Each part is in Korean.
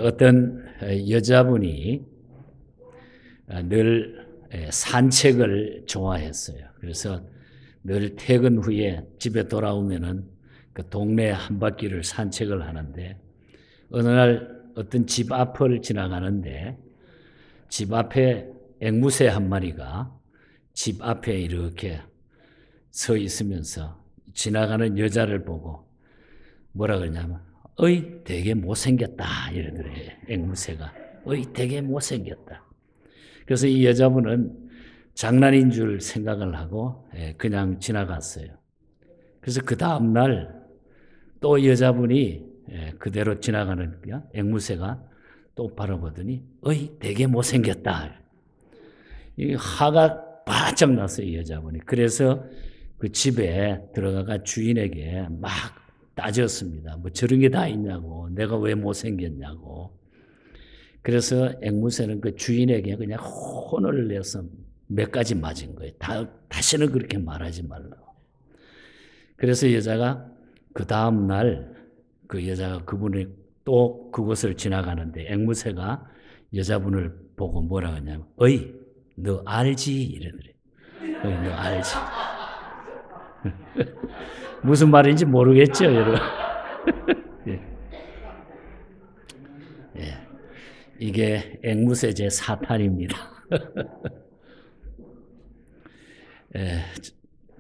어떤 여자분이 늘 산책을 좋아했어요. 그래서 늘 퇴근 후에 집에 돌아오면은 그 동네 한 바퀴를 산책을 하는데 어느 날 어떤 집 앞을 지나가는데 집 앞에 앵무새 한 마리가 집 앞에 이렇게 서 있으면서 지나가는 여자를 보고 뭐라 그러냐면 어이 되게 못생겼다 이러더래요. 앵무새가 어이 되게 못생겼다. 그래서 이 여자분은 장난인 줄 생각을 하고 그냥 지나갔어요. 그래서 그 다음날 또 여자분이 그대로 지나가는 거야. 앵무새가 또 바라보더니 어이 되게 못생겼다. 이 화가 바짝 났어요. 이 여자분이. 그래서 그 집에 들어가가 주인에게 막 따졌습니다. 뭐 저런 게 다 있냐고. 내가 왜 못생겼냐고. 그래서 앵무새는 그 주인에게 그냥 혼을 내서 몇 가지 맞은 거예요. 다시는 그렇게 말하지 말라고. 그래서 여자가 그 다음날 그 여자가 그분이 또 그곳을 지나가는데 앵무새가 여자분을 보고 뭐라 하냐면 어이 너 알지? 이러더래. 어이 너 알지? 무슨 말인지 모르겠죠, 여러분. 예. 예. 이게 앵무새제 사탄입니다. 예.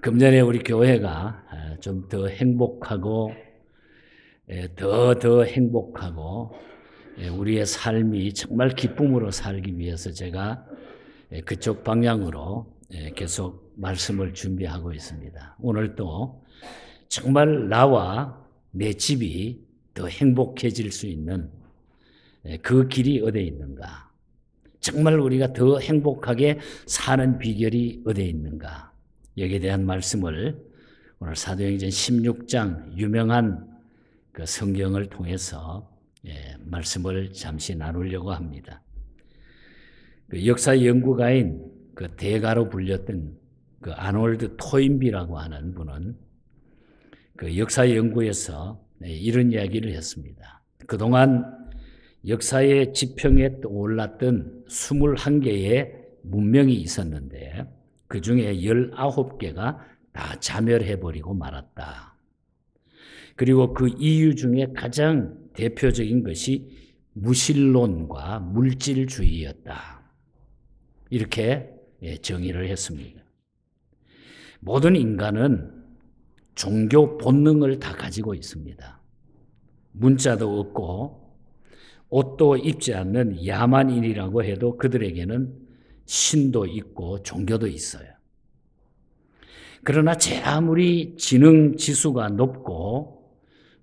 금년에 우리 교회가 좀 더 행복하고 더 행복하고 우리의 삶이 정말 기쁨으로 살기 위해서 제가 그쪽 방향으로 계속 말씀을 준비하고 있습니다. 오늘도 정말 나와 내 집이 더 행복해질 수 있는 그 길이 어디에 있는가? 정말 우리가 더 행복하게 사는 비결이 어디에 있는가? 여기에 대한 말씀을 오늘 사도행전 16장 유명한 그 성경을 통해서 말씀을 잠시 나누려고 합니다. 그 역사 연구가인 그 대가로 불렸던 그 아놀드 토인비라고 하는 분은 그 역사 연구에서 이런 이야기를 했습니다. 그동안 역사의 지평에 떠올랐던 21개의 문명이 있었는데 그 중에 19개가 다 자멸해버리고 말았다. 그리고 그 이유 중에 가장 대표적인 것이 무신론과 물질주의였다. 이렇게 정의를 했습니다. 모든 인간은 종교 본능을 다 가지고 있습니다. 문자도 없고 옷도 입지 않는 야만인이라고 해도 그들에게는 신도 있고 종교도 있어요. 그러나 제 아무리 지능 지수가 높고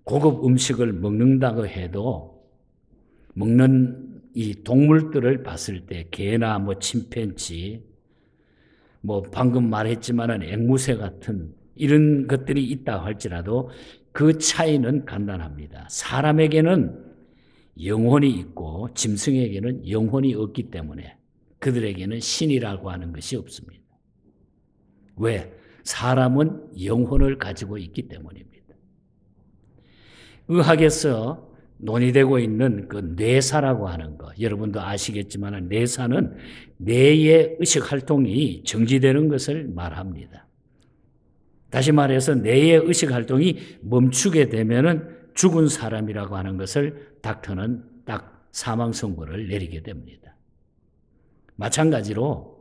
고급 음식을 먹는다고 해도 먹는 이 동물들을 봤을 때 개나 뭐 침팬지 뭐 방금 말했지만은 앵무새 같은 이런 것들이 있다 할지라도 그 차이는 간단합니다. 사람에게는 영혼이 있고 짐승에게는 영혼이 없기 때문에 그들에게는 신이라고 하는 것이 없습니다. 왜? 사람은 영혼을 가지고 있기 때문입니다. 의학에서 논의되고 있는 그 뇌사라고 하는 거, 여러분도 아시겠지만 뇌사는 뇌의 의식 활동이 정지되는 것을 말합니다. 다시 말해서 뇌의 의식 활동이 멈추게 되면은 죽은 사람이라고 하는 것을 닥터는 딱 사망 선고를 내리게 됩니다. 마찬가지로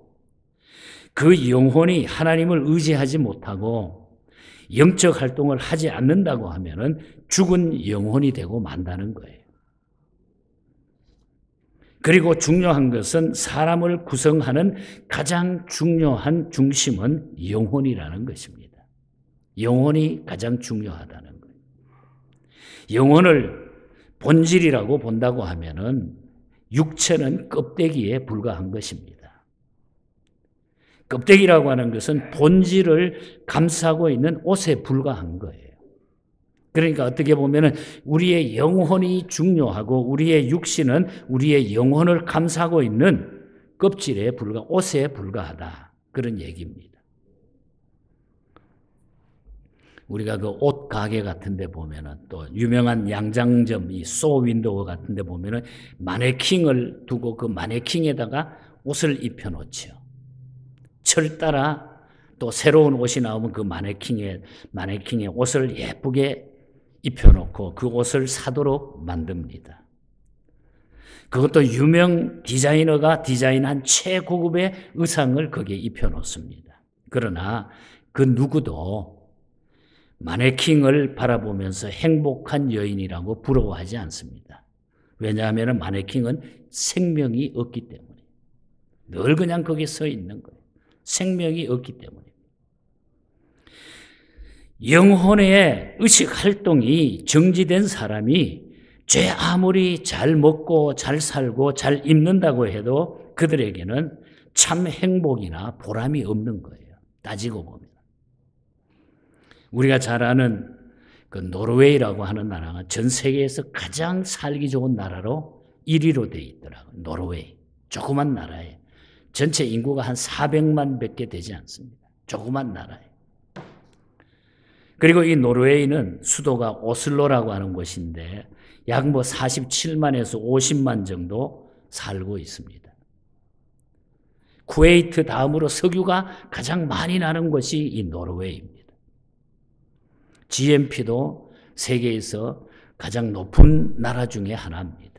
그 영혼이 하나님을 의지하지 못하고 영적 활동을 하지 않는다고 하면은 죽은 영혼이 되고 만다는 거예요. 그리고 중요한 것은 사람을 구성하는 가장 중요한 중심은 영혼이라는 것입니다. 영혼이 가장 중요하다는 거예요. 영혼을 본질이라고 본다고 하면은 육체는 껍데기에 불과한 것입니다. 껍데기라고 하는 것은 본질을 감싸고 있는 옷에 불과한 거예요. 그러니까 어떻게 보면은 우리의 영혼이 중요하고 우리의 육신은 우리의 영혼을 감싸고 있는 껍질에 옷에 불과하다. 그런 얘기입니다. 우리가 그 옷 가게 같은 데 보면은 또 유명한 양장점, 이 소윈도우 같은 데 보면은 마네킹을 두고 그 마네킹에다가 옷을 입혀 놓죠. 철 따라 또 새로운 옷이 나오면 그 마네킹에 옷을 예쁘게 입혀 놓고 그 옷을 사도록 만듭니다. 그것도 유명 디자이너가 디자인한 최고급의 의상을 거기에 입혀 놓습니다. 그러나 그 누구도 마네킹을 바라보면서 행복한 여인이라고 부러워하지 않습니다. 왜냐하면 마네킹은 생명이 없기 때문에. 늘 그냥 거기에 서 있는 거예요. 생명이 없기 때문에. 영혼의 의식 활동이 정지된 사람이 죄 아무리 잘 먹고 잘 살고 잘 입는다고 해도 그들에게는 참 행복이나 보람이 없는 거예요. 따지고 보면. 우리가 잘 아는 그 노르웨이라고 하는 나라가 전 세계에서 가장 살기 좋은 나라로 1위로 되어 있더라고요. 노르웨이. 조그만 나라예요. 전체 인구가 한 400만 밖에 되지 않습니다. 조그만 나라예요. 그리고 이 노르웨이는 수도가 오슬로라고 하는 곳인데 약 47만에서 50만 정도 살고 있습니다. 쿠웨이트 다음으로 석유가 가장 많이 나는 곳이 이 노르웨이입니다. GNP도 세계에서 가장 높은 나라 중에 하나입니다.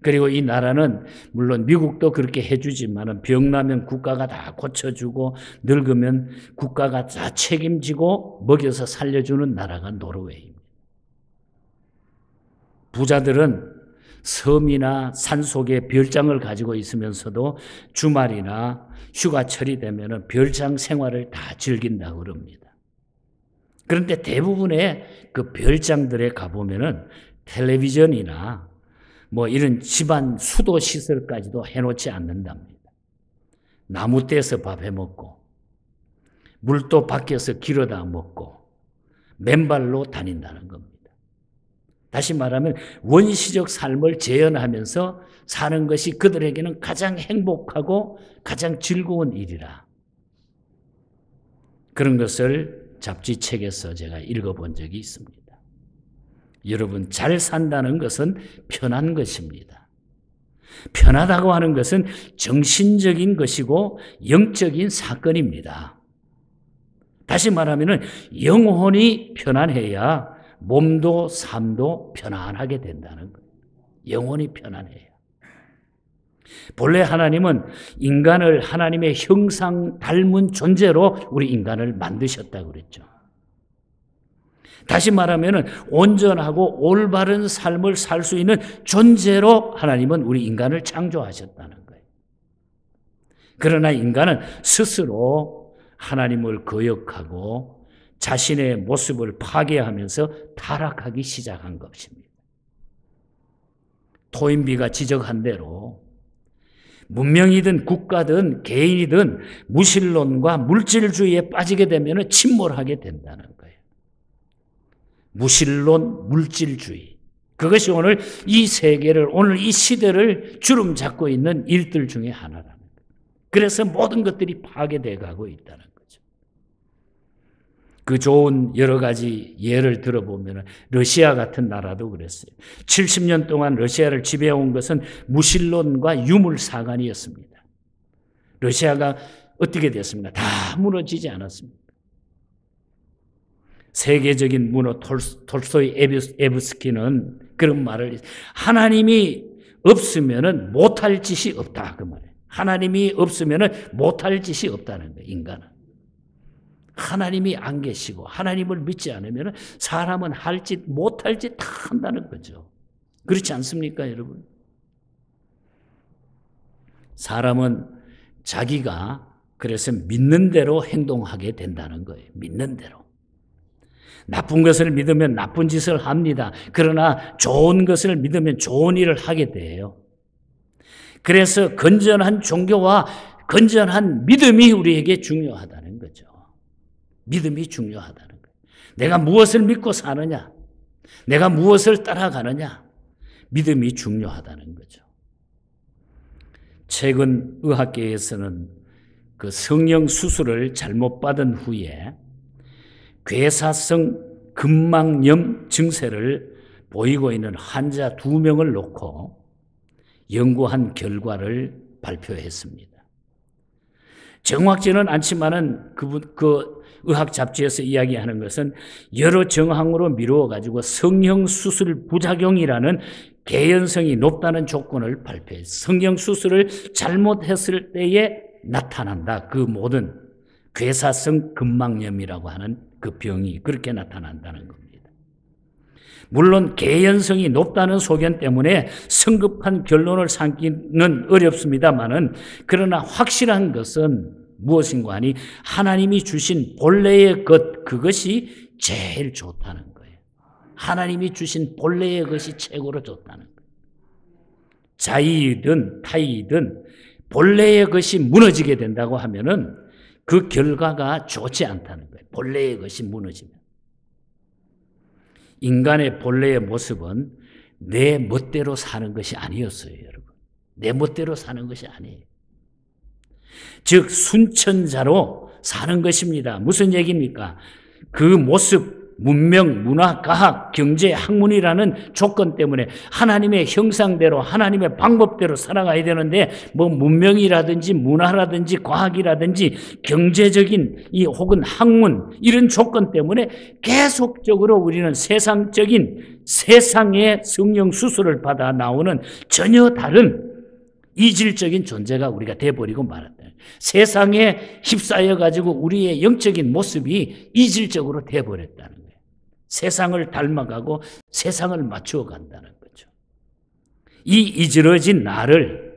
그리고 이 나라는 물론 미국도 그렇게 해주지만 병나면 국가가 다 고쳐주고 늙으면 국가가 다 책임지고 먹여서 살려주는 나라가 노르웨이입니다. 부자들은 섬이나 산속에 별장을 가지고 있으면서도 주말이나 휴가철이 되면 별장 생활을 다 즐긴다고 그럽니다. 그런데 대부분의 그 별장들에 가보면은 텔레비전이나 이런 집안 수도 시설까지도 해놓지 않는답니다. 나무 떼서 밥 해먹고 물도 밖에서 길어다 먹고 맨발로 다닌다는 겁니다. 다시 말하면 원시적 삶을 재현하면서 사는 것이 그들에게는 가장 행복하고 가장 즐거운 일이라. 그런 것을 잡지책에서 제가 읽어본 적이 있습니다. 여러분, 잘 산다는 것은 편한 것입니다. 편하다고 하는 것은 정신적인 것이고 영적인 사건입니다. 다시 말하면 영혼이 편안해야 몸도 삶도 편안하게 된다는 거예요. 영혼이 편안해야. 본래 하나님은 인간을 하나님의 형상 닮은 존재로 우리 인간을 만드셨다고 그랬죠. 다시 말하면 온전하고 올바른 삶을 살 수 있는 존재로 하나님은 우리 인간을 창조하셨다는 거예요. 그러나 인간은 스스로 하나님을 거역하고 자신의 모습을 파괴하면서 타락하기 시작한 것입니다. 토인비가 지적한 대로 문명이든 국가든 개인이든 무신론과 물질주의에 빠지게 되면 침몰하게 된다는 거예요. 무신론, 물질주의. 그것이 오늘 이 세계를, 오늘 이 시대를 주름 잡고 있는 일들 중에 하나라는 거예요. 그래서 모든 것들이 파괴되어 가고 있다는 거죠. 그 좋은 여러 가지 예를 들어보면 러시아 같은 나라도 그랬어요. 70년 동안 러시아를 지배해온 것은 무신론과 유물사관이었습니다. 러시아가 어떻게 됐습니까? 다 무너지지 않았습니다. 세계적인 문호 톨스토이 에브스키는 그런 말을 했어요. 하나님이 없으면 못할 짓이 없다. 그 말이에요. 하나님이 없으면 못할 짓이 없다는 거예요. 인간은. 하나님이 안 계시고 하나님을 믿지 않으면 사람은 할 짓, 못할 짓 다 한다는 거죠. 그렇지 않습니까, 여러분? 사람은 자기가 그래서 믿는 대로 행동하게 된다는 거예요. 믿는 대로. 나쁜 것을 믿으면 나쁜 짓을 합니다. 그러나 좋은 것을 믿으면 좋은 일을 하게 돼요. 그래서 건전한 종교와 건전한 믿음이 우리에게 중요하다는 거죠. 믿음이 중요하다는 거예요. 내가 무엇을 믿고 사느냐? 내가 무엇을 따라가느냐? 믿음이 중요하다는 거죠. 최근 의학계에서는 그 성령 수술을 잘못 받은 후에 괴사성 근막염 증세를 보이고 있는 환자 2명을 놓고 연구한 결과를 발표했습니다. 정확지는 않지만은 그 의학 잡지에서 이야기하는 것은 여러 정황으로 미루어 가지고 성형수술 부작용이라는 개연성이 높다는 조건을 발표했어요. 성형수술을 잘못했을 때에 나타난다. 그 모든 괴사성 근막염이라고 하는 그 병이 그렇게 나타난다는 겁니다. 물론 개연성이 높다는 소견 때문에 성급한 결론을 삼기는 어렵습니다만은, 그러나 확실한 것은 무엇인가 하니 하나님이 주신 본래의 것, 그것이 제일 좋다는 거예요. 하나님이 주신 본래의 것이 최고로 좋다는 거예요. 자의이든 타의이든 본래의 것이 무너지게 된다고 하면은 그 결과가 좋지 않다는 거예요. 본래의 것이 무너지면. 인간의 본래의 모습은 내 멋대로 사는 것이 아니었어요, 여러분. 내 멋대로 사는 것이 아니에요. 즉 순천자로 사는 것입니다. 무슨 얘기입니까? 그 모습, 문명, 문화, 과학, 경제, 학문이라는 조건 때문에 하나님의 형상대로, 하나님의 방법대로 살아가야 되는데, 뭐 문명이라든지 문화라든지 과학이라든지 경제적인 혹은 학문, 이런 조건 때문에 계속적으로 우리는 세상의 성령 수술을 받아 나오는 전혀 다른 이질적인 존재가 우리가 돼버리고 말았다. 세상에 휩싸여 가지고 우리의 영적인 모습이 이질적으로 돼버렸다는 거예요. 세상을 닮아가고 세상을 맞추어 간다는 거죠. 이 이질어진 나를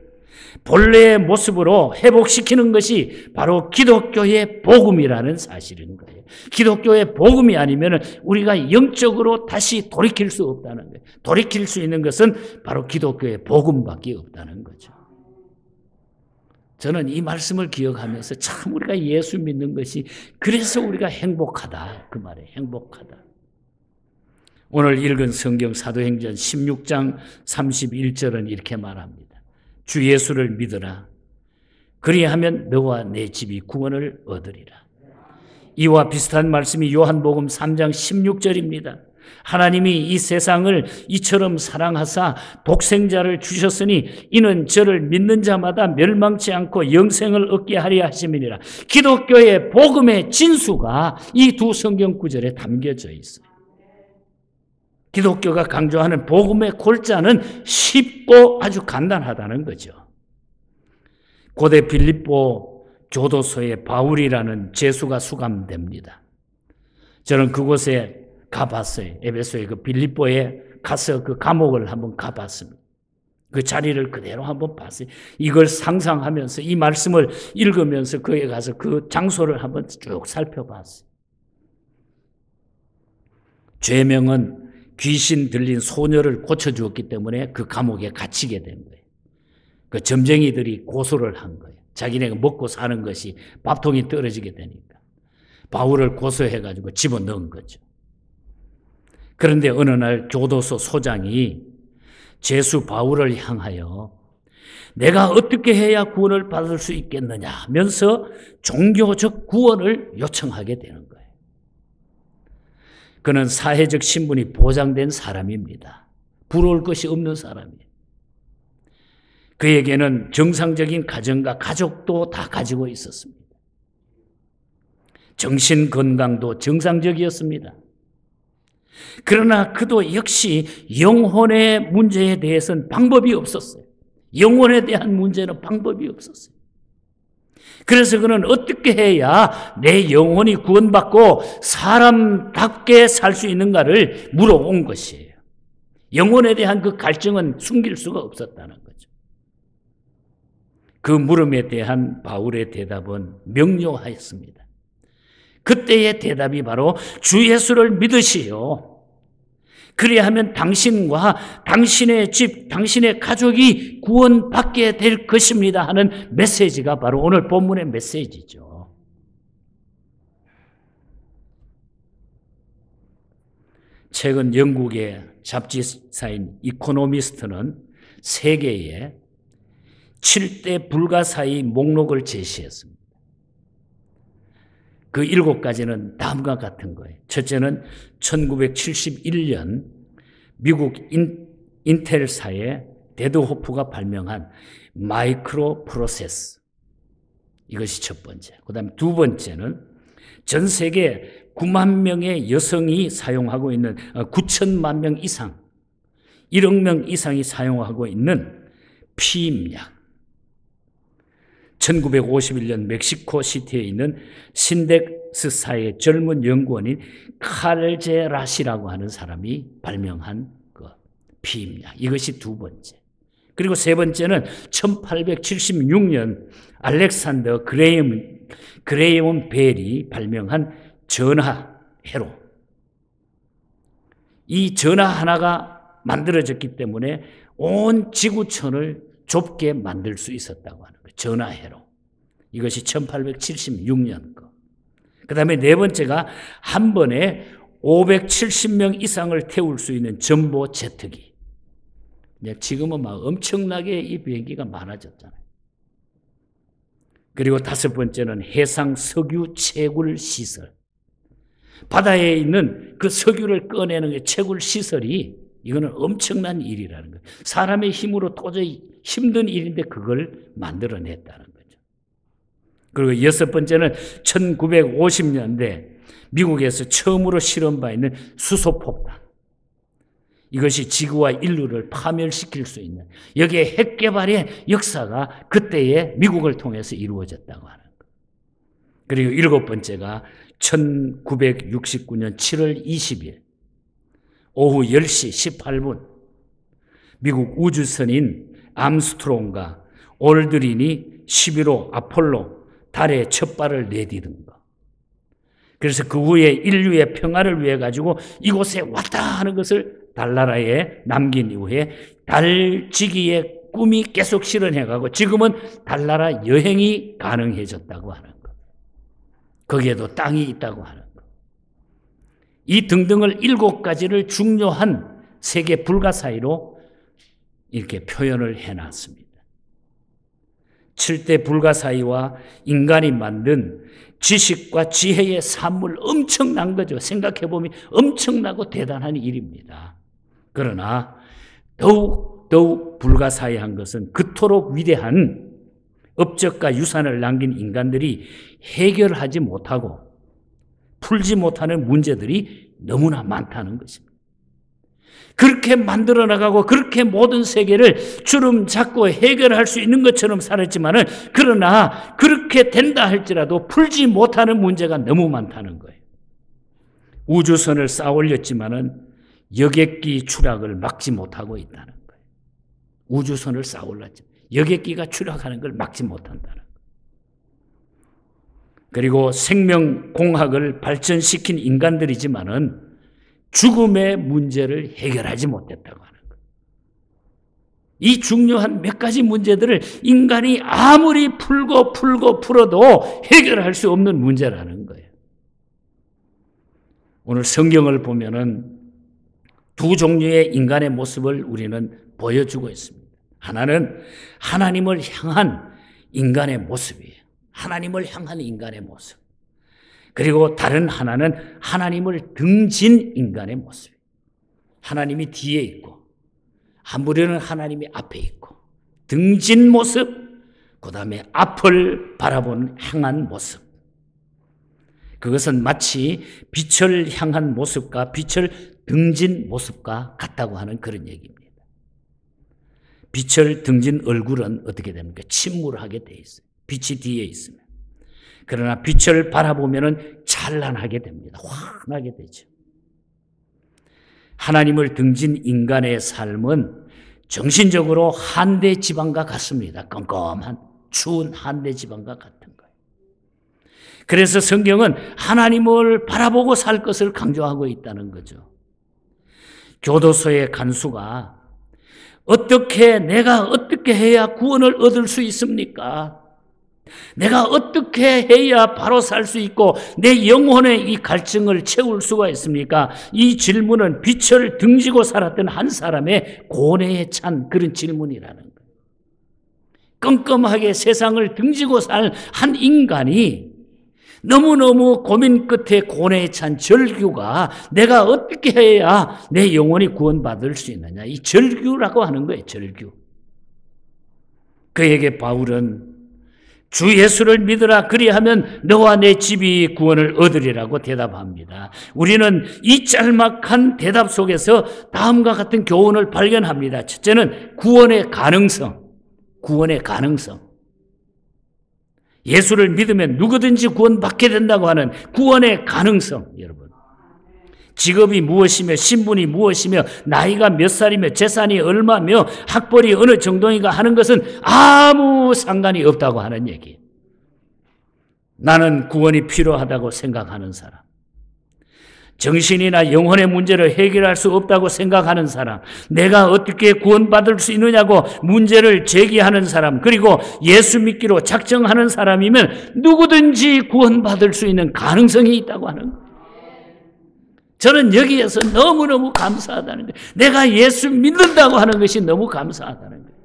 본래의 모습으로 회복시키는 것이 바로 기독교의 복음이라는 사실인 거예요. 기독교의 복음이 아니면 우리가 영적으로 다시 돌이킬 수 없다는 거예요. 돌이킬 수 있는 것은 바로 기독교의 복음밖에 없다는 거죠. 저는 이 말씀을 기억하면서 참 우리가 예수 믿는 것이 그래서 우리가 행복하다, 그 말에 행복하다. 오늘 읽은 성경 사도행전 16장 31절은 이렇게 말합니다. 주 예수를 믿으라. 그리하면 너와 내 집이 구원을 얻으리라. 이와 비슷한 말씀이 요한복음 3장 16절입니다. 하나님이 이 세상을 이처럼 사랑하사 독생자를 주셨으니 이는 저를 믿는 자마다 멸망치 않고 영생을 얻게 하려 하심이니라. 기독교의 복음의 진수가 이 두 성경 구절에 담겨져 있어요. 기독교가 강조하는 복음의 골자는 쉽고 아주 간단하다는 거죠. 고대 빌립보 교도소에 바울이라는 죄수가 수감됩니다. 저는 그곳에 가봤어요. 에베소의 그 빌립보에 가서 그 감옥을 한번 가봤습니다. 그 자리를 그대로 한번 봤어요. 이걸 상상하면서 이 말씀을 읽으면서 거기에 가서 그 장소를 한번 쭉 살펴봤어요. 죄명은 귀신 들린 소녀를 고쳐주었기 때문에 그 감옥에 갇히게 된 거예요. 그 점쟁이들이 고소를 한 거예요. 자기네가 먹고 사는 것이 밥통이 떨어지게 되니까 바울을 고소해가지고 집어넣은 거죠. 그런데 어느 날 교도소 소장이 죄수 바울을 향하여 내가 어떻게 해야 구원을 받을 수 있겠느냐 하면서 종교적 구원을 요청하게 되는 거예요. 그는 사회적 신분이 보장된 사람입니다. 부러울 것이 없는 사람이에요. 그에게는 정상적인 가정과 가족도 다 가지고 있었습니다. 정신 건강도 정상적이었습니다. 그러나 그도 역시 영혼의 문제에 대해서는 방법이 없었어요. 영혼에 대한 문제는 방법이 없었어요. 그래서 그는 어떻게 해야 내 영혼이 구원받고 사람답게 살 수 있는가를 물어온 것이에요. 영혼에 대한 그 갈증은 숨길 수가 없었다는 거죠. 그 물음에 대한 바울의 대답은 명료하였습니다. 그때의 대답이 바로 주 예수를 믿으시오. 그리하면 당신과 당신의 집, 당신의 가족이 구원받게 될 것입니다 하는 메시지가 바로 오늘 본문의 메시지죠. 최근 영국의 잡지사인 이코노미스트는 세계에 7대 불가사의 목록을 제시했습니다. 그 7가지는 다음과 같은 거예요. 첫째는 1971년 미국 인텔사의 데드호프가 발명한 마이크로 프로세스. 이것이 첫 번째. 그 다음에 두 번째는 전 세계 9만 명의 여성이 사용하고 있는 9천만 명 이상, 1억 명 이상이 사용하고 있는 피임약. 1951년 멕시코 시티에 있는 신덱스사의 젊은 연구원인 칼제라시라고 하는 사람이 발명한 그 피임약. 이것이 두 번째. 그리고 세 번째는 1876년 알렉산더 그레이엄 벨이 발명한 전화회로. 이 전화 하나가 만들어졌기 때문에 온 지구촌을 좁게 만들 수 있었다고 하는 거예요. 전화회로. 이것이 1876년 거. 그 다음에 네 번째가 한 번에 570명 이상을 태울 수 있는 전보 제트기. 지금은 막 엄청나게 이 비행기가 많아졌잖아요. 그리고 다섯 번째는 해상 석유 채굴 시설. 바다에 있는 그 석유를 꺼내는 게 채굴 시설이 이거는 엄청난 일이라는 거예요. 사람의 힘으로 도저히 힘든 일인데 그걸 만들어냈다는 거죠. 그리고 여섯 번째는 1950년대 미국에서 처음으로 실험바 있는 수소폭탄. 이것이 지구와 인류를 파멸시킬 수 있는, 여기에 핵 개발의 역사가 그때의 미국을 통해서 이루어졌다고 하는 것. 그리고 일곱 번째가 1969년 7월 20일 오후 10시 18분 미국 우주선인 암스트롱과 올드린이 11호 아폴로 달에 첫 발을 내디딘 것. 그래서 그 후에 인류의 평화를 위해 가지고 이곳에 왔다 하는 것을 달나라에 남긴 이후에 달지기의 꿈이 계속 실현해가고 지금은 달나라 여행이 가능해졌다고 하는 것. 거기에도 땅이 있다고 하는 것. 이 등등을 7가지를 중요한 세계 불가사의로 이렇게 표현을 해놨습니다. 7대 불가사의와 인간이 만든 지식과 지혜의 산물, 엄청난 거죠. 생각해보면 엄청나고 대단한 일입니다. 그러나 더욱 불가사의한 것은 그토록 위대한 업적과 유산을 남긴 인간들이 해결하지 못하고 풀지 못하는 문제들이 너무나 많다는 것입니다. 그렇게 만들어 나가고 그렇게 모든 세계를 주름 잡고 해결할 수 있는 것처럼 살았지만은, 그러나 그렇게 된다 할지라도 풀지 못하는 문제가 너무 많다는 거예요. 우주선을 쌓아 올렸지만은 여객기 추락을 막지 못하고 있다는 거예요. 우주선을 쌓아 올렸지 여객기가 추락하는 걸 막지 못한다는 거예요. 그리고 생명공학을 발전시킨 인간들이지만은 죽음의 문제를 해결하지 못했다고 하는 거예요. 이 중요한 몇 가지 문제들을 인간이 아무리 풀어도 해결할 수 없는 문제라는 거예요. 오늘 성경을 보면은 두 종류의 인간의 모습을 우리는 보여주고 있습니다. 하나는 하나님을 향한 인간의 모습이에요. 하나님을 향한 인간의 모습. 그리고 다른 하나는 하나님을 등진 인간의 모습이에요. 하나님이 뒤에 있고 한 부류는 하나님이 앞에 있고 등진 모습, 그 다음에 앞을 바라보는 향한 모습. 그것은 마치 빛을 향한 모습과 빛을 등진 모습과 같다고 하는 그런 얘기입니다. 빛을 등진 얼굴은 어떻게 됩니까? 침울하게 돼 있어요. 빛이 뒤에 있으면. 그러나 빛을 바라보면 찬란하게 됩니다. 환하게 되죠. 하나님을 등진 인간의 삶은 정신적으로 한대 지방과 같습니다. 껌껌한 추운 한대 지방과 같은 거예요. 그래서 성경은 하나님을 바라보고 살 것을 강조하고 있다는 거죠. 교도소의 간수가 내가 어떻게 해야 구원을 얻을 수 있습니까? 내가 어떻게 해야 바로 살 수 있고 내 영혼의 이 갈증을 채울 수가 있습니까? 이 질문은 빛을 등지고 살았던 한 사람의 고뇌에 찬 그런 질문이라는 거예요. 껌껌하게 세상을 등지고 살 한 인간이 너무너무 고민 끝에 고뇌에 찬 절규가 내가 어떻게 해야 내 영혼이 구원받을 수 있느냐. 이 절규라고 하는 거예요. 절규. 그에게 바울은 주 예수를 믿으라 그리하면 너와 내 집이 구원을 얻으리라고 대답합니다. 우리는 이 짤막한 대답 속에서 다음과 같은 교훈을 발견합니다. 첫째는 구원의 가능성. 구원의 가능성. 예수를 믿으면 누구든지 구원받게 된다고 하는 구원의 가능성. 여러분, 직업이 무엇이며 신분이 무엇이며 나이가 몇 살이며 재산이 얼마며 학벌이 어느 정도인가 하는 것은 아무 상관이 없다고 하는 얘기. 나는 구원이 필요하다고 생각하는 사람, 정신이나 영혼의 문제를 해결할 수 없다고 생각하는 사람, 내가 어떻게 구원받을 수 있느냐고 문제를 제기하는 사람, 그리고 예수 믿기로 작정하는 사람이면 누구든지 구원받을 수 있는 가능성이 있다고 하는 거예요. 저는 여기에서 너무너무 감사하다는 거예요. 내가 예수 믿는다고 하는 것이 너무 감사하다는 거예요.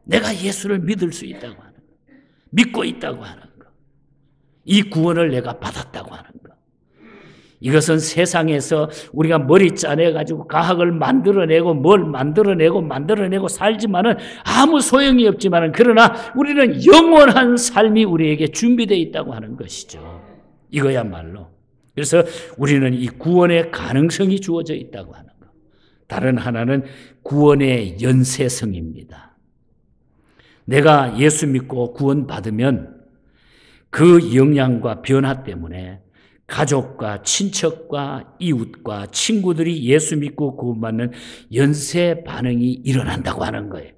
내가 예수를 믿을 수 있다고 하는 거예요. 믿고 있다고 하는 거. 이 구원을 내가 받았다고 하는 거. 이것은 세상에서 우리가 머리 짜내가지고 과학을 만들어내고 뭘 만들어내고 살지만은 아무 소용이 없지만은 그러나 우리는 영원한 삶이 우리에게 준비되어 있다고 하는 것이죠. 이거야말로. 그래서 우리는 이 구원의 가능성이 주어져 있다고 하는 것. 다른 하나는 구원의 연쇄성입니다. 내가 예수 믿고 구원받으면 그 영향과 변화 때문에 가족과 친척과 이웃과 친구들이 예수 믿고 구원받는 연쇄 반응이 일어난다고 하는 거예요.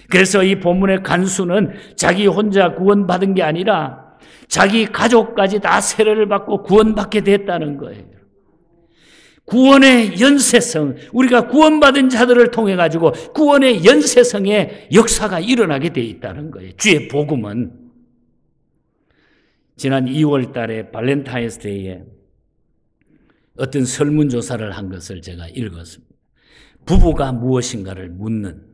그래서 이 본문의 간수는 자기 혼자 구원받은 게 아니라 자기 가족까지 다 세례를 받고 구원받게 됐다는 거예요. 구원의 연쇄성, 우리가 구원받은 자들을 통해 가지고 구원의 연쇄성의 역사가 일어나게 되어 있다는 거예요. 주의 복음은 지난 2월 달에 발렌타인스데이에 어떤 설문조사를 한 것을 제가 읽었습니다. 부부가 무엇인가를 묻는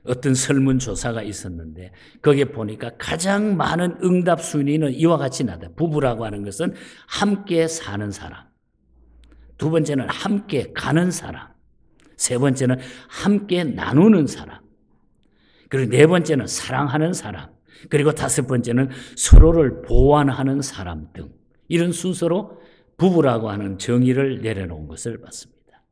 어떤 설문조사가 있었는데 거기에 보니까 가장 많은 응답 순위는 이와 같이 나다. 부부라고 하는 것은 함께 사는 사람, 두 번째는 함께 가는 사람, 세 번째는 함께 나누는 사람, 그리고 네 번째는 사랑하는 사람, 그리고 다섯 번째는 서로를 보완하는 사람 등 이런 순서로 부부라고 하는 정의를 내려놓은 것을 봤습니다.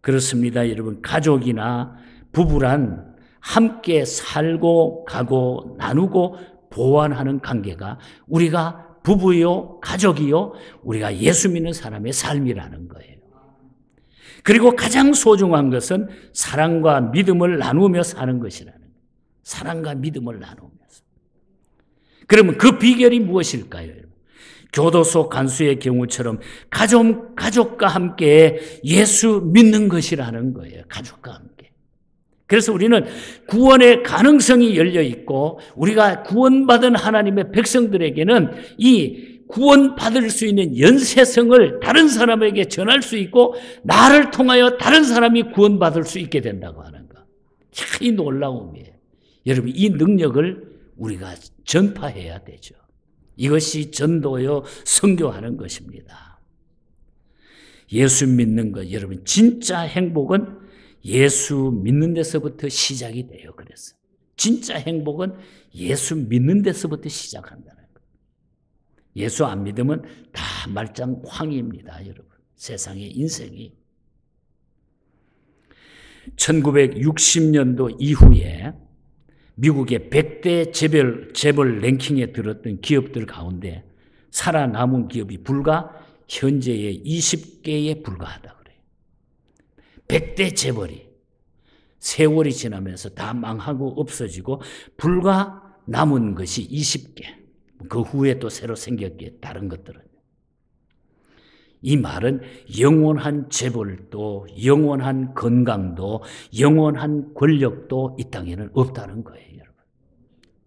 그렇습니다. 여러분, 가족이나 부부란 함께 살고 가고 나누고 보완하는 관계가 우리가 부부요, 가족이요, 우리가 예수 믿는 사람의 삶이라는 거예요. 그리고 가장 소중한 것은 사랑과 믿음을 나누며 사는 것이라는 거예요. 사랑과 믿음을 나누면서. 그러면 그 비결이 무엇일까요? 교도소 간수의 경우처럼 가족과 함께 예수 믿는 것이라는 거예요. 가족과 함께. 그래서 우리는 구원의 가능성이 열려 있고 우리가 구원받은 하나님의 백성들에게는 이 구원받을 수 있는 연쇄성을 다른 사람에게 전할 수 있고 나를 통하여 다른 사람이 구원받을 수 있게 된다고 하는 것. 참 놀라움이에요. 여러분, 이 능력을 우리가 전파해야 되죠. 이것이 전도요, 선교하는 것입니다. 예수 믿는 것, 여러분, 진짜 행복은 예수 믿는 데서부터 시작이 돼요. 그래서 진짜 행복은 예수 믿는 데서부터 시작한다는 거예요. 예수 안 믿으면 다 말짱황입니다, 여러분. 세상의 인생이. 1960년도 이후에 미국의 100대 재벌 랭킹에 들었던 기업들 가운데 살아남은 기업이 현재의 20개에 불과하다 그래요. 100대 재벌이 세월이 지나면서 다 망하고 없어지고 남은 것이 20개. 그 후에 또 새로 생겼기에 다른 것들은. 이 말은 영원한 재벌도 영원한 건강도 영원한 권력도 이 땅에는 없다는 거예요, 여러분.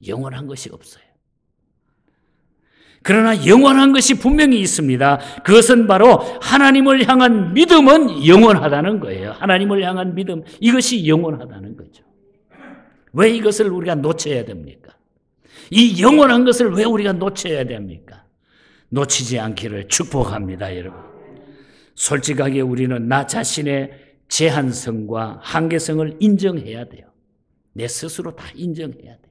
영원한 것이 없어요. 그러나 영원한 것이 분명히 있습니다. 그것은 바로 하나님을 향한 믿음은 영원하다는 거예요. 하나님을 향한 믿음, 이것이 영원하다는 거죠. 왜 이것을 우리가 놓쳐야 됩니까? 이 영원한 것을 왜 우리가 놓쳐야 됩니까? 놓치지 않기를 축복합니다, 여러분. 솔직하게 우리는 나 자신의 제한성과 한계성을 인정해야 돼요. 내 스스로 다 인정해야 돼요.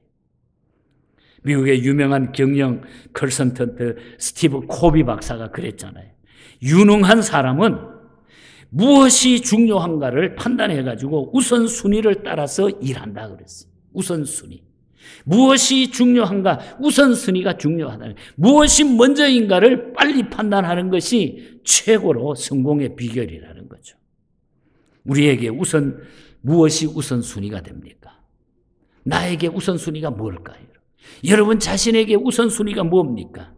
미국의 유명한 경영 컨설턴트 스티브 코비 박사가 그랬잖아요. 유능한 사람은 무엇이 중요한가를 판단해가지고 우선순위를 따라서 일한다 그랬어요. 우선순위. 무엇이 중요한가? 우선순위가 중요하다. 무엇이 먼저인가를 빨리 판단하는 것이 최고로 성공의 비결이라는 거죠. 우리에게 무엇이 우선순위가 됩니까? 나에게 우선순위가 뭘까요? 여러분 자신에게 우선순위가 뭡니까?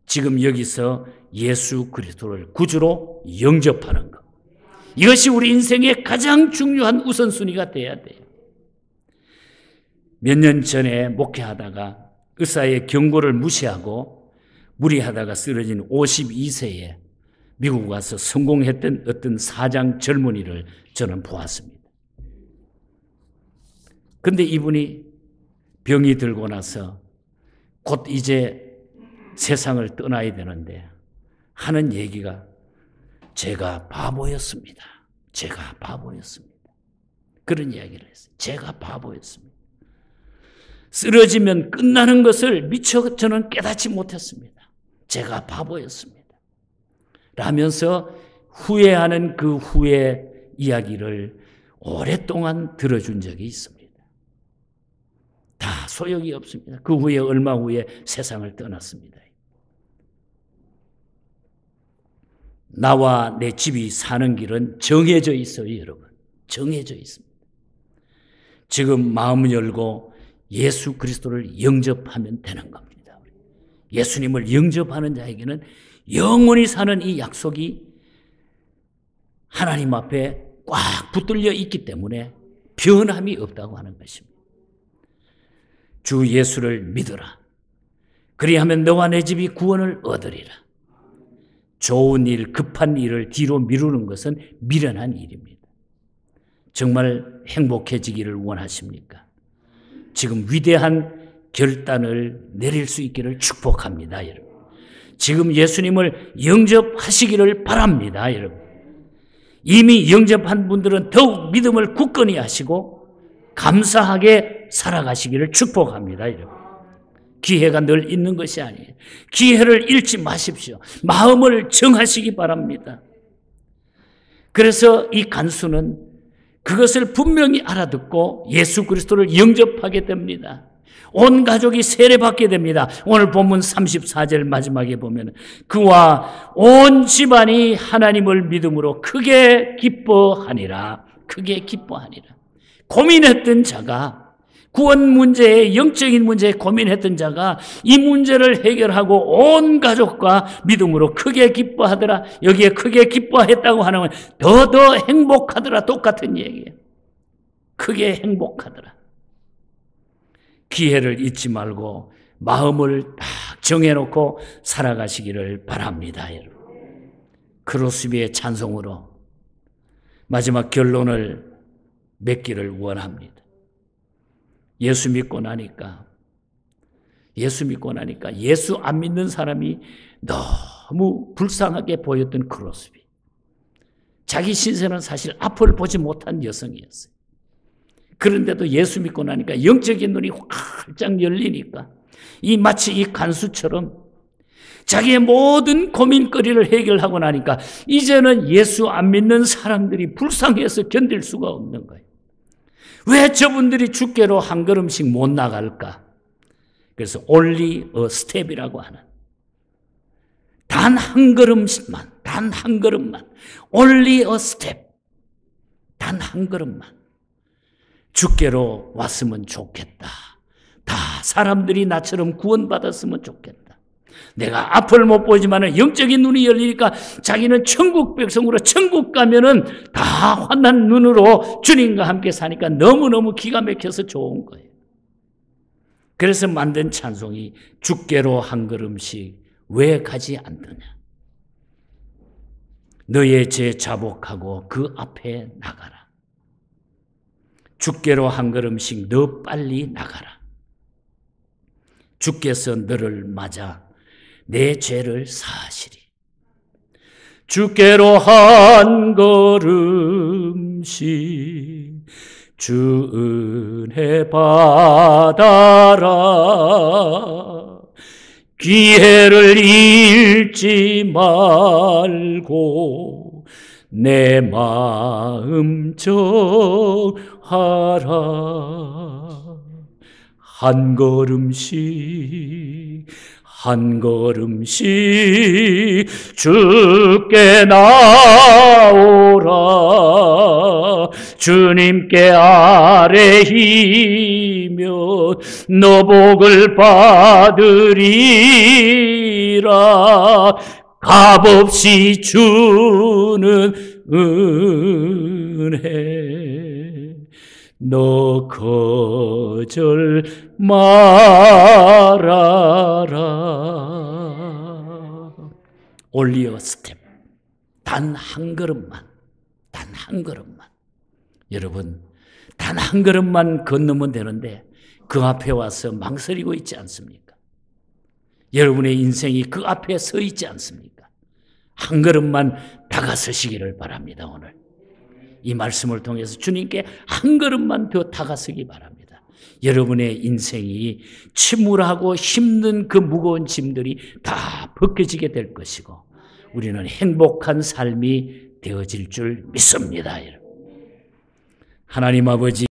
지금 여기서 예수 그리스도를 구주로 영접하는 것. 이것이 우리 인생의 가장 중요한 우선순위가 돼야 돼요. 몇 년 전에 목회하다가 의사의 경고를 무시하고 무리하다가 쓰러진 52세에 미국 와서 성공했던 어떤 사장 젊은이를 저는 보았습니다. 그런데 이분이 병이 들고 나서 곧 이제 세상을 떠나야 되는데 하는 얘기가 제가 바보였습니다. 제가 바보였습니다. 그런 이야기를 했어요. 제가 바보였습니다. 쓰러지면 끝나는 것을 미처 저는 깨닫지 못했습니다. 제가 바보였습니다. 라면서 후회하는 그 후회 이야기를 오랫동안 들어준 적이 있습니다. 다 소용이 없습니다. 그 후에 얼마 후에 세상을 떠났습니다. 나와 내 집이 사는 길은 정해져 있어요, 여러분. 정해져 있습니다. 지금 마음 열고 예수 그리스도를 영접하면 되는 겁니다. 예수님을 영접하는 자에게는 영원히 사는 이 약속이 하나님 앞에 꽉 붙들려 있기 때문에 변함이 없다고 하는 것입니다. 주 예수를 믿어라. 그리하면 너와 내 집이 구원을 얻으리라. 좋은 일, 급한 일을 뒤로 미루는 것은 미련한 일입니다. 정말 행복해지기를 원하십니까? 지금 위대한 결단을 내릴 수 있기를 축복합니다, 여러분. 지금 예수님을 영접하시기를 바랍니다, 여러분. 이미 영접한 분들은 더욱 믿음을 굳건히 하시고 감사하게 살아가시기를 축복합니다, 여러분. 기회가 늘 있는 것이 아니에요. 기회를 잃지 마십시오. 마음을 정하시기 바랍니다. 그래서 이 간수는 그것을 분명히 알아듣고 예수 그리스도를 영접하게 됩니다. 온 가족이 세례받게 됩니다. 오늘 본문 34절 마지막에 보면 그와 온 집안이 하나님을 믿음으로 크게 기뻐하니라. 크게 기뻐하니라. 고민했던 자가 구원 문제에 영적인 문제에 고민했던 자가 이 문제를 해결하고 온 가족과 믿음으로 크게 기뻐하더라. 여기에 크게 기뻐했다고 하는 건 더 행복하더라. 똑같은 얘기예요. 크게 행복하더라. 기회를 잊지 말고 마음을 딱 정해놓고 살아가시기를 바랍니다, 여러분. 크로스비의 찬송으로 마지막 결론을 맺기를 원합니다. 예수 믿고 나니까 예수 안 믿는 사람이 너무 불쌍하게 보였던 크로스비. 자기 신세는 사실 앞을 보지 못한 여성이었어요. 그런데도 예수 믿고 나니까 영적인 눈이 활짝 열리니까 마치 이 간수처럼 자기의 모든 고민거리를 해결하고 나니까 이제는 예수 안 믿는 사람들이 불쌍해서 견딜 수가 없는 거예요. 왜 저분들이 주께로 한 걸음씩 못 나갈까? 그래서 only a step이라고 하는 단 한 걸음씩만, 단 한 걸음만, only a step, 단 한 걸음만 주께로 왔으면 좋겠다. 다 사람들이 나처럼 구원받았으면 좋겠다. 내가 앞을 못 보지만 영적인 눈이 열리니까 자기는 천국 백성으로 천국 가면은 다 환한 눈으로 주님과 함께 사니까 너무너무 기가 막혀서 좋은 거예요. 그래서 만든 찬송이 주께로 한 걸음씩 왜 가지 않느냐. 너의 죄 자복하고 그 앞에 나가라. 주께로 한 걸음씩 너 빨리 나가라. 주께서 너를 맞아 내 죄를 사하시리. 주께로 한 걸음씩 주 은혜 받아라. 기회를 잃지 말고 내 마음 정하라. 한 걸음씩 한 걸음씩 주께 나오라. 주님께 아뢰이면 너 복을 받으리라. 값없이 주는 은혜 너 거절 말아라. 올리어 스텝. 단 한 걸음만, 단 한 걸음만. 여러분, 단 한 걸음만 건너면 되는데 그 앞에 와서 망설이고 있지 않습니까? 여러분의 인생이 그 앞에 서 있지 않습니까? 한 걸음만 다가서시기를 바랍니다. 오늘 이 말씀을 통해서 주님께 한 걸음만 더 다가서기 바랍니다. 여러분의 인생이 침울하고 힘든 그 무거운 짐들이 다 벗겨지게 될 것이고 우리는 행복한 삶이 되어질 줄 믿습니다. 하나님 아버지,